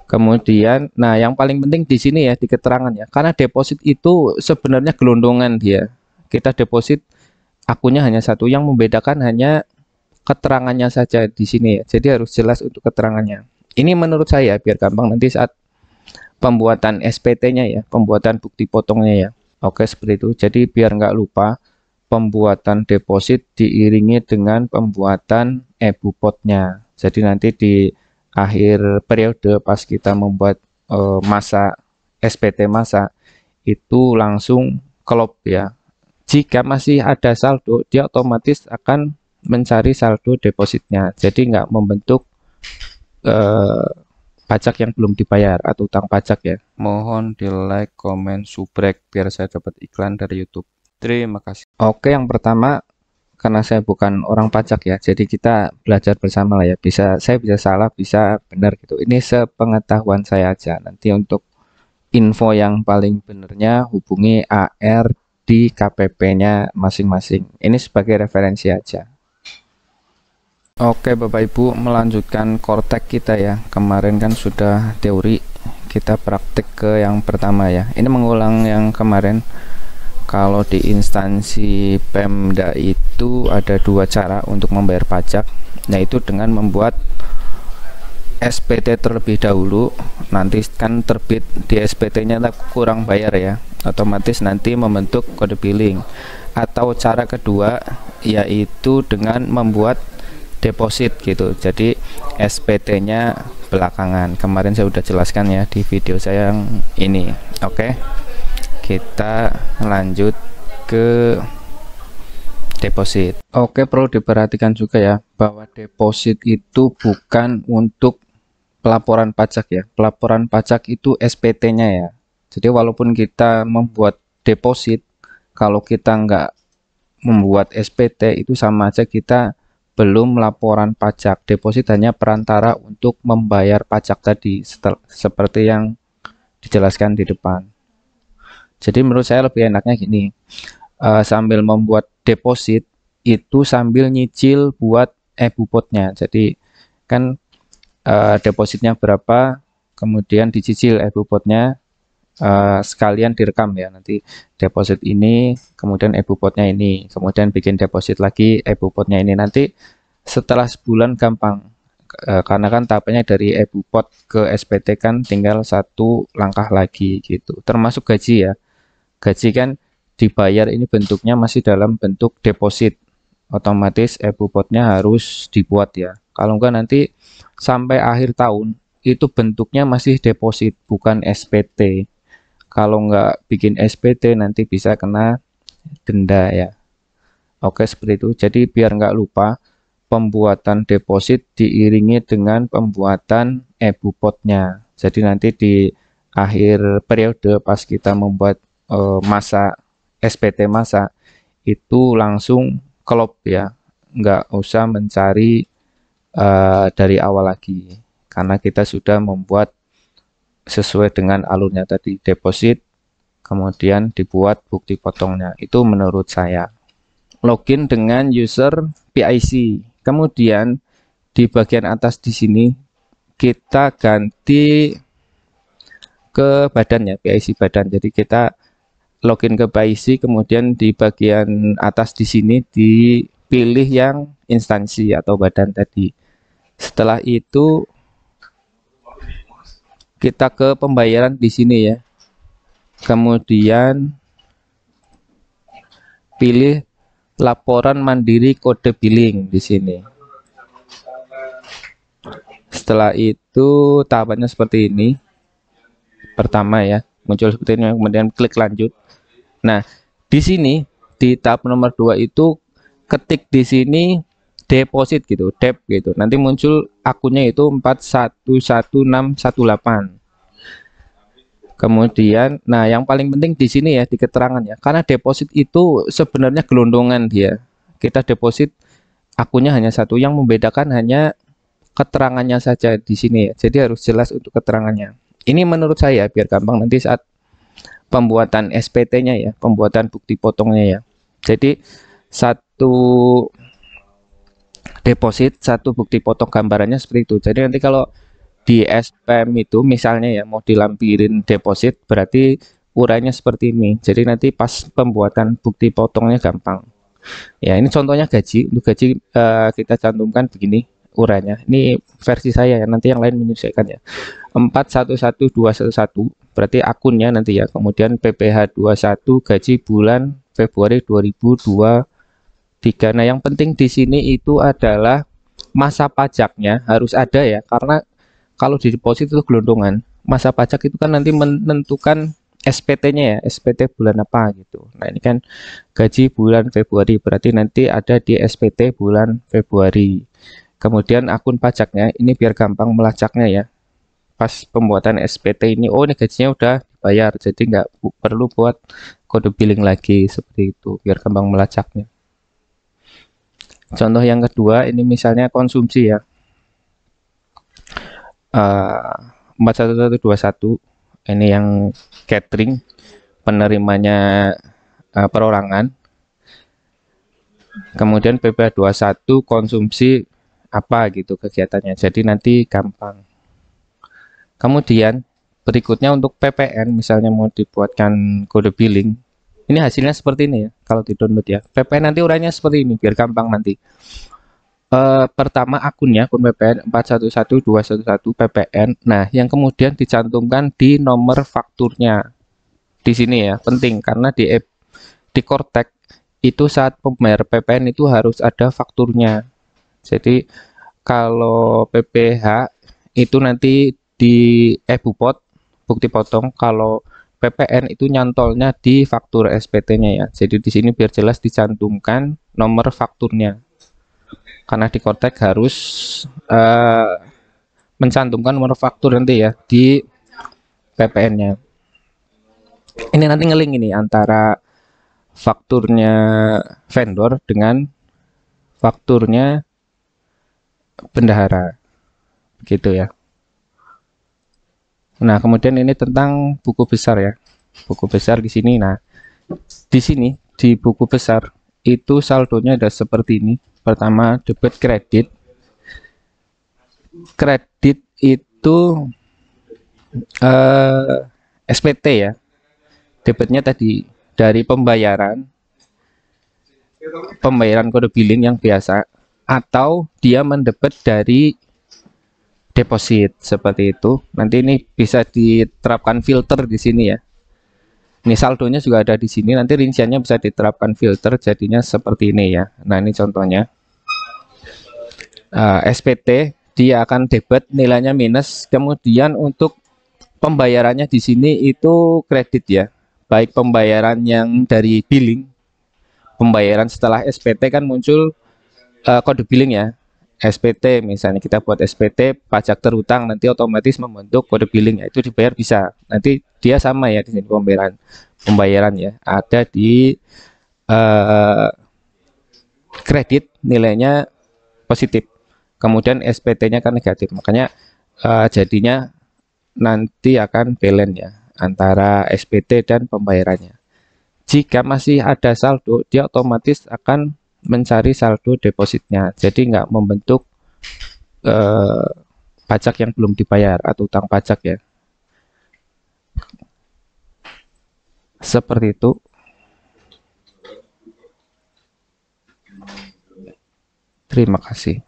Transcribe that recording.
Kemudian, nah yang paling penting di sini ya di keterangan ya, karena deposit itu sebenarnya gelondongan dia. Kita deposit akunnya hanya satu, yang membedakan hanya keterangannya saja di sini ya. Jadi harus jelas untuk keterangannya. Ini menurut saya biar gampang nanti saat pembuatan SPT-nya ya, pembuatan bukti potongnya ya. Oke, seperti itu. Jadi biar nggak lupa, pembuatan deposit diiringi dengan pembuatan ebupotnya. Jadi nanti di akhir periode pas kita membuat masa SPT masa itu langsung klop ya. Jika masih ada saldo, dia otomatis akan mencari saldo depositnya. Jadi nggak membentuk eh, pajak yang belum dibayar atau utang pajak ya. Mohon di like, komen, subrek biar saya dapat iklan dari YouTube. Terima kasih. Oke, yang pertama karena saya bukan orang pajak ya, jadi kita belajar bersama lah ya. Saya bisa salah, bisa benar gitu. Ini sepengetahuan saya aja. Nanti untuk info yang paling benernya hubungi AR di KPP-nya masing-masing. Ini sebagai referensi aja. Oke Bapak Ibu, melanjutkan kortek kita ya. Kemarin kan sudah teori, kita praktik ke yang pertama ya. Ini mengulang yang kemarin. Kalau di instansi Pemda itu ada dua cara untuk membayar pajak, yaitu dengan membuat SPT terlebih dahulu. Nanti kan terbit di SPT-nya kurang bayar ya, otomatis nanti membentuk kode billing. Atau cara kedua yaitu dengan membuat deposit gitu, jadi SPT-nya belakangan. Kemarin saya sudah jelaskan ya di video saya yang ini. Oke, kita lanjut ke deposit. Oke, perlu diperhatikan juga ya bahwa deposit itu bukan untuk pelaporan pajak ya. Pelaporan pajak itu SPT-nya ya. Jadi walaupun kita membuat deposit, kalau kita nggak membuat SPT itu sama aja kita belum laporan pajak. Deposit hanya perantara untuk membayar pajak tadi, seperti yang dijelaskan di depan. Jadi menurut saya lebih enaknya gini, sambil membuat deposit itu sambil nyicil buat ebupotnya. Jadi kan depositnya berapa, kemudian dicicil ebupotnya, sekalian direkam ya, nanti deposit ini, kemudian ebupotnya ini, kemudian bikin deposit lagi ebupotnya ini. Nanti setelah sebulan gampang, karena kan tahapannya dari ebupot ke SPT kan tinggal satu langkah lagi gitu. Termasuk gaji ya, gaji kan dibayar ini bentuknya masih dalam bentuk deposit, otomatis ebupotnya harus dibuat ya. Kalau enggak nanti sampai akhir tahun itu bentuknya masih deposit bukan SPT. Kalau nggak bikin SPT nanti bisa kena denda ya. Oke, seperti itu. Jadi biar nggak lupa, pembuatan deposit diiringi dengan pembuatan ebupotnya. Jadi nanti di akhir periode pas kita membuat masa SPT masa itu langsung klop ya. Nggak usah mencari dari awal lagi. Karena kita sudah membuat sesuai dengan alurnya tadi, deposit kemudian dibuat bukti potongnya. Itu menurut saya. Login dengan user PIC, kemudian di bagian atas di sini kita ganti ke badan ya, PIC badan. Jadi kita login ke PIC, kemudian di bagian atas di sini dipilih yang instansi atau badan tadi. Setelah itu kita ke pembayaran di sini ya. Kemudian pilih laporan mandiri kode billing di sini. Setelah itu tahapannya seperti ini. Pertama ya, muncul seperti ini, kemudian klik lanjut. Nah, di sini di tahap nomor 2 itu ketik di sini deposit gitu, dep gitu. Nanti muncul akunnya itu 411618. Kemudian, nah yang paling penting di sini ya di keterangan ya, karena deposit itu sebenarnya gelondongan dia. Kita deposit akunnya hanya satu, yang membedakan hanya keterangannya saja di sini ya. Jadi harus jelas untuk keterangannya. Ini menurut saya biar gampang nanti saat pembuatan SPT-nya ya, pembuatan bukti potongnya ya. Jadi satu deposit, satu bukti potong gambarannya seperti itu. Jadi nanti kalau di SPM itu misalnya ya mau dilampirin deposit, berarti urainya seperti ini. Jadi nanti pas pembuatan bukti potongnya gampang. Ya, ini contohnya gaji. Untuk gaji kita cantumkan begini urainya. Ini versi saya ya, nanti yang lain menyesuaikan ya. 411211 berarti akunnya nanti ya. Kemudian PPh 21 gaji bulan Februari 2023. Nah, yang penting di sini itu adalah masa pajaknya harus ada ya, karena kalau di deposit itu gelondongan. Masa pajak itu kan nanti menentukan SPT-nya ya, SPT bulan apa gitu. Nah, ini kan gaji bulan Februari, berarti nanti ada di SPT bulan Februari. Kemudian akun pajaknya, ini biar gampang melacaknya ya. Pas pembuatan SPT ini, oh ini gajinya udah dibayar, jadi nggak perlu buat kode billing lagi, seperti itu, biar gampang melacaknya. Contoh yang kedua, ini misalnya konsumsi ya. 41121 ini yang catering, penerimanya perorangan. Kemudian PPh 21 konsumsi apa gitu kegiatannya, jadi nanti gampang. Kemudian berikutnya untuk PPN, misalnya mau dibuatkan kode billing, ini hasilnya seperti ini ya kalau di download ya. PPN nanti urainya seperti ini biar gampang nanti. Pertama akunnya, akun PPN 411211 PPN. Nah, yang kemudian dicantumkan di nomor fakturnya. Di sini ya, penting karena di Kortek itu saat pembayar PPN itu harus ada fakturnya. Jadi kalau PPh itu nanti di Bupot bukti potong, kalau PPN itu nyantolnya di faktur SPT-nya ya. Jadi di sini biar jelas dicantumkan nomor fakturnya. Karena di Kortek harus mencantumkan nomor faktur nanti ya di PPN-nya. Ini nanti ngeling ini antara fakturnya vendor dengan fakturnya bendahara, gitu ya. Nah, kemudian ini tentang buku besar ya, buku besar di sini. Nah, di sini di buku besar itu saldonya ada seperti ini. Pertama debit kredit. Kredit itu SPT ya. Debitnya tadi dari pembayaran kode billing yang biasa, atau dia mendebet dari deposit seperti itu. Nanti ini bisa diterapkan filter di sini ya. Ini saldonya juga ada di sini. Nanti rinciannya bisa diterapkan filter, jadinya seperti ini ya. Nah, ini contohnya. SPT dia akan debit, nilainya minus. Kemudian untuk pembayarannya di sini itu kredit ya. Baik pembayaran yang dari billing, pembayaran setelah SPT kan muncul kode billing ya. SPT misalnya kita buat SPT pajak terutang, nanti otomatis membentuk kode billing ya, itu dibayar bisa. Nanti dia sama ya di sini pembayaran ya ada di kredit, nilainya positif. Kemudian SPT-nya kan negatif, makanya jadinya nanti akan balance ya antara SPT dan pembayarannya. Jika masih ada saldo, dia otomatis akan mencari saldo depositnya, jadi nggak membentuk pajak yang belum dibayar atau utang pajak ya. Seperti itu. Terima kasih.